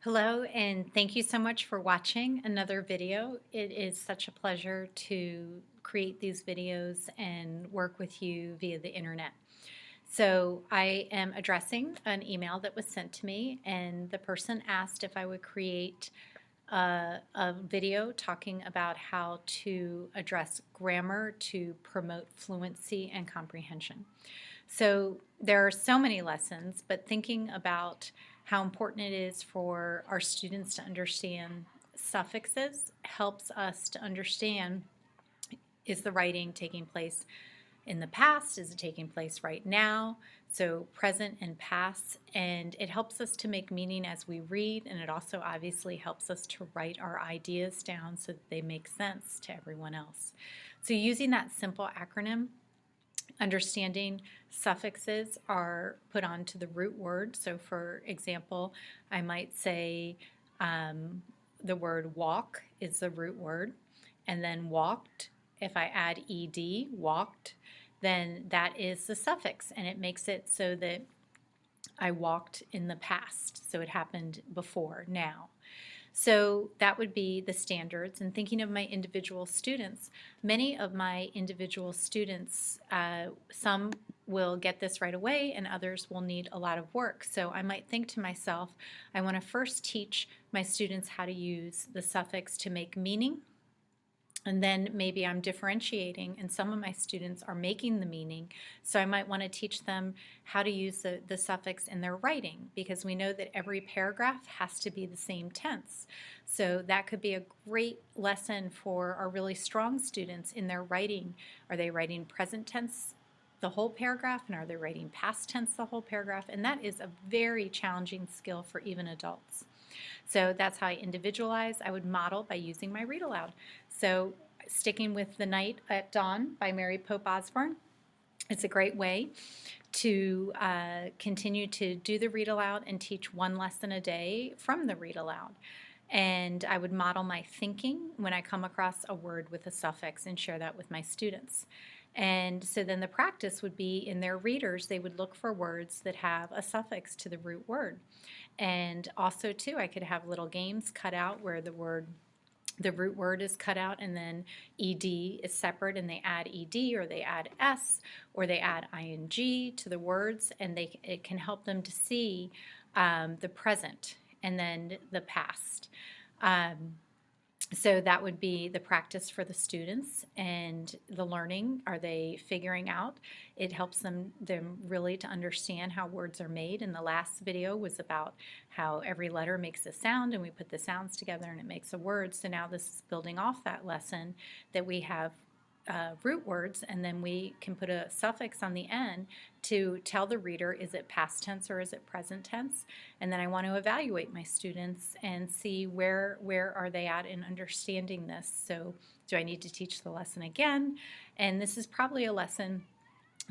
Hello, and thank you so much for watching another video. It is such a pleasure to create these videos and work with you via the internet. So I am addressing an email that was sent to me, and the person asked if I would create a video talking about how to address grammar to promote fluency and comprehension. So there are so many lessons, but thinking about how important it is for our students to understand suffixes helps us to understand, is the writing taking place in the past? Is it taking place right now? So present and past, and it helps us to make meaning as we read, and it also obviously helps us to write our ideas down so that they make sense to everyone else. So using that simple acronym, understanding suffixes are put onto the root word. So for example, I might say the word walk is the root word, and then walked, if I add ed, walked, then that is the suffix, and it makes it so that I walked in the past, so it happened before, now. So that would be the standards. And thinking of my individual students, many of my individual students, some will get this right away and others will need a lot of work. So I might think to myself, I want to first teach my students how to use the suffix to make meaning. And then maybe I'm differentiating, and some of my students are making the meaning. So I might want to teach them how to use the suffix in their writing, because we know that every paragraph has to be the same tense. So that could be a great lesson for our really strong students in their writing. Are they writing present tense the whole paragraph, and are they writing past tense the whole paragraph? And that is a very challenging skill for even adults. So that's how I individualize. I would model by using my read aloud. So sticking with The Night at Dawn by Mary Pope Osborne, it's a great way to continue to do the read aloud and teach one lesson a day from the read aloud. And I would model my thinking when I come across a word with a suffix and share that with my students. And so then the practice would be in their readers, they would look for words that have a suffix to the root word. And also too, I could have little games cut out where the root word is cut out, and then ed is separate, and they add ed, or they add s, or they add ing to the words, and it can help them to see the present and then the past. So that would be the practice for the students, and the learning. Are they figuring out? It helps them really to understand how words are made. And the last video was about how every letter makes a sound, and we put the sounds together and it makes a word. So now this is building off that lesson, that we have root words, and then we can put a suffix on the end to tell the reader, is it past tense or is it present tense? And then I want to evaluate my students and see where are they at in understanding this. So do I need to teach the lesson again? And this is probably a lesson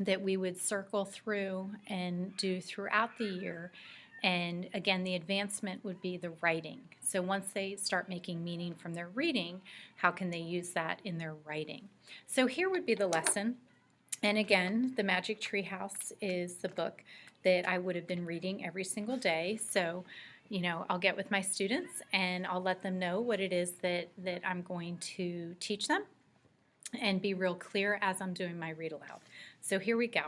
that we would circle through and do throughout the year. And again, the advancement would be the writing. So once they start making meaning from their reading, how can they use that in their writing? So here would be the lesson. And again, The Magic Tree House is the book that I would have been reading every single day. So, you know, I'll get with my students and I'll let them know what it is that I'm going to teach them, and be real clear as I'm doing my read aloud. So here we go.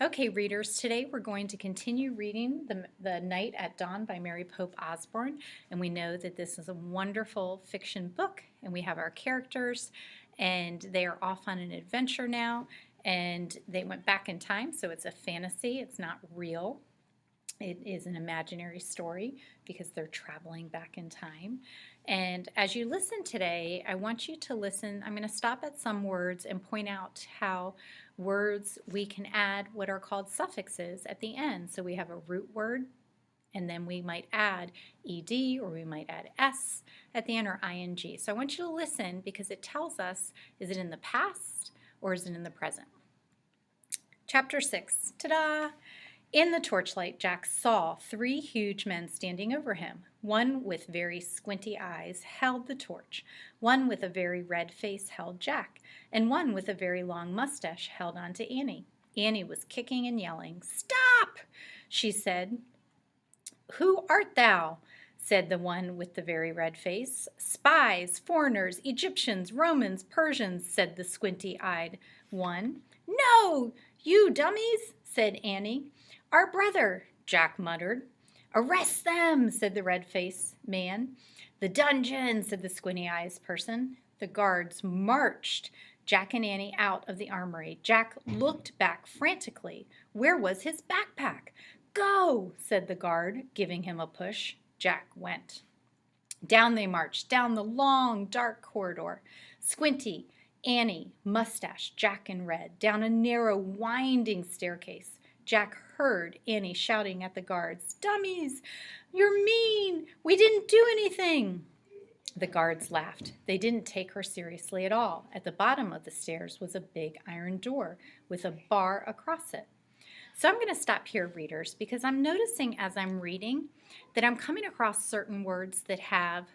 Okay, readers, today we're going to continue reading The Night at Dawn by Mary Pope Osborne, and we know that this is a wonderful fiction book, and we have our characters, and they are off on an adventure now, and they went back in time, so it's a fantasy, it's not real. It is an imaginary story because they're traveling back in time. And as you listen today, I want you to listen. I'm going to stop at some words and point out how words we can add what are called suffixes at the end. So we have a root word, and then we might add ed, or we might add s at the end, or ing. So I want you to listen, because it tells us, is it in the past or is it in the present? Chapter 6. Ta-da! In the torchlight, Jack saw 3 huge men standing over him. One with very squinty eyes held the torch. One with a very red face held Jack, and one with a very long mustache held on to Annie. Annie was kicking and yelling. "Stop!" she said. "Who art thou?" said the one with the very red face. Spies, foreigners, Egyptians, Romans, Persians, said the squinty-eyed one. No, you dummies, said Annie. Our brother, Jack muttered. Arrest them, said the red-faced man. The dungeon, said the squinty-eyed person. The guards marched Jack and Annie out of the armory. Jack looked back frantically. Where was his backpack? Go, said the guard, giving him a push. Jack went. Down they marched, down the long, dark corridor. Squinty, Annie, Mustache, Jack in red, down a narrow, winding staircase. Jack heard Annie shouting at the guards, Dummies! You're mean! We didn't do anything! The guards laughed. They didn't take her seriously at all. At the bottom of the stairs was a big iron door with a bar across it. So I'm going to stop here, readers, because I'm noticing as I'm reading that I'm coming across certain words that have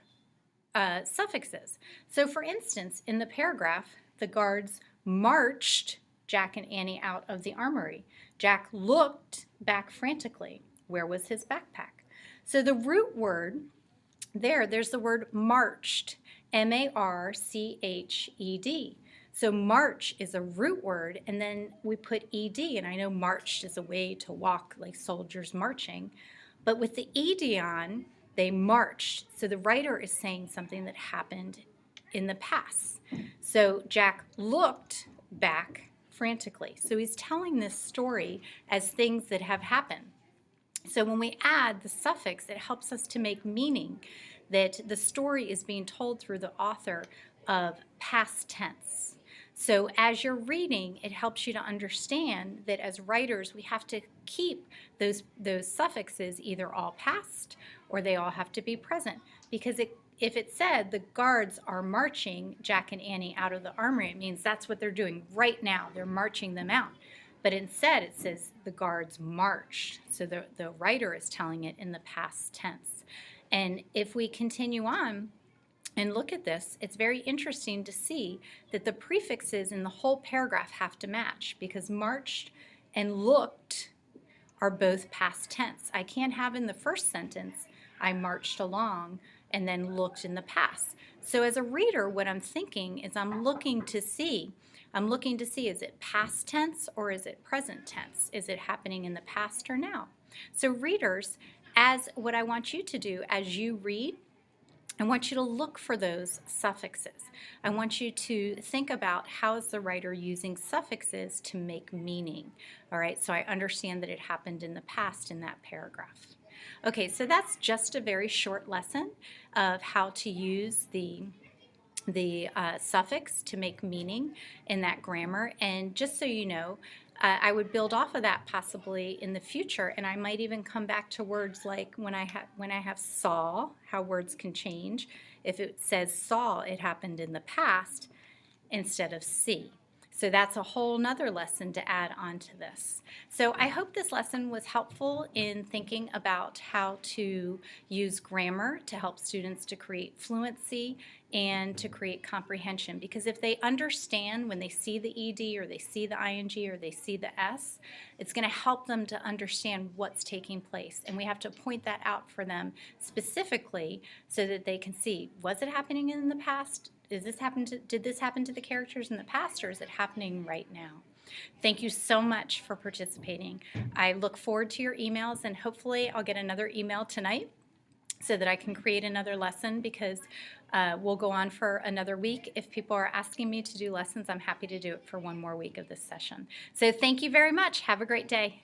suffixes. So for instance, in the paragraph, the guards marched Jack and Annie out of the armory. Jack looked back frantically. Where was his backpack? So the root word there's the word marched, M-A-R-C-H-E-D. So march is a root word, and then we put ed, and I know marched is a way to walk like soldiers marching, but with the ed on, they marched. So the writer is saying something that happened in the past. So Jack looked back frantically. So he's telling this story as things that have happened. So when we add the suffix, it helps us to make meaning, that the story is being told through the author of past tense. So as you're reading, it helps you to understand that as writers, we have to keep those suffixes either all past or they all have to be present. Because if it said the guards are marching Jack and Annie out of the armory, it means that's what they're doing right now. They're marching them out. But instead, it says the guards marched. So the writer is telling it in the past tense. And if we continue on and look at this, it's very interesting to see that the prefixes in the whole paragraph have to match, because marched and looked are both past tense. I can't have in the first sentence, I marched along, and then looked in the past. So as a reader, what I'm thinking is I'm looking to see, is it past tense or is it present tense? Is it happening in the past or now? So readers, as what I want you to do as you read, I want you to look for those suffixes. I want you to think about how is the writer using suffixes to make meaning. All right, so I understand that it happened in the past in that paragraph. Okay, so that's just a very short lesson of how to use the suffix to make meaning in that grammar. And just so you know, I would build off of that possibly in the future, and I might even come back to words like when I have saw, how words can change. If it says saw, it happened in the past instead of see. So that's a whole nother lesson to add on to this. So I hope this lesson was helpful in thinking about how to use grammar to help students to create fluency and to create comprehension. Because if they understand when they see the ED or they see the ING or they see the S, it's going to help them to understand what's taking place. And we have to point that out for them specifically so that they can see, was it happening in the past? Did this happen to the characters in the past, or is it happening right now? Thank you so much for participating. I look forward to your emails, and hopefully I'll get another email tonight so that I can create another lesson, because we'll go on for another week. If people are asking me to do lessons, I'm happy to do it for one more week of this session. So thank you very much. Have a great day.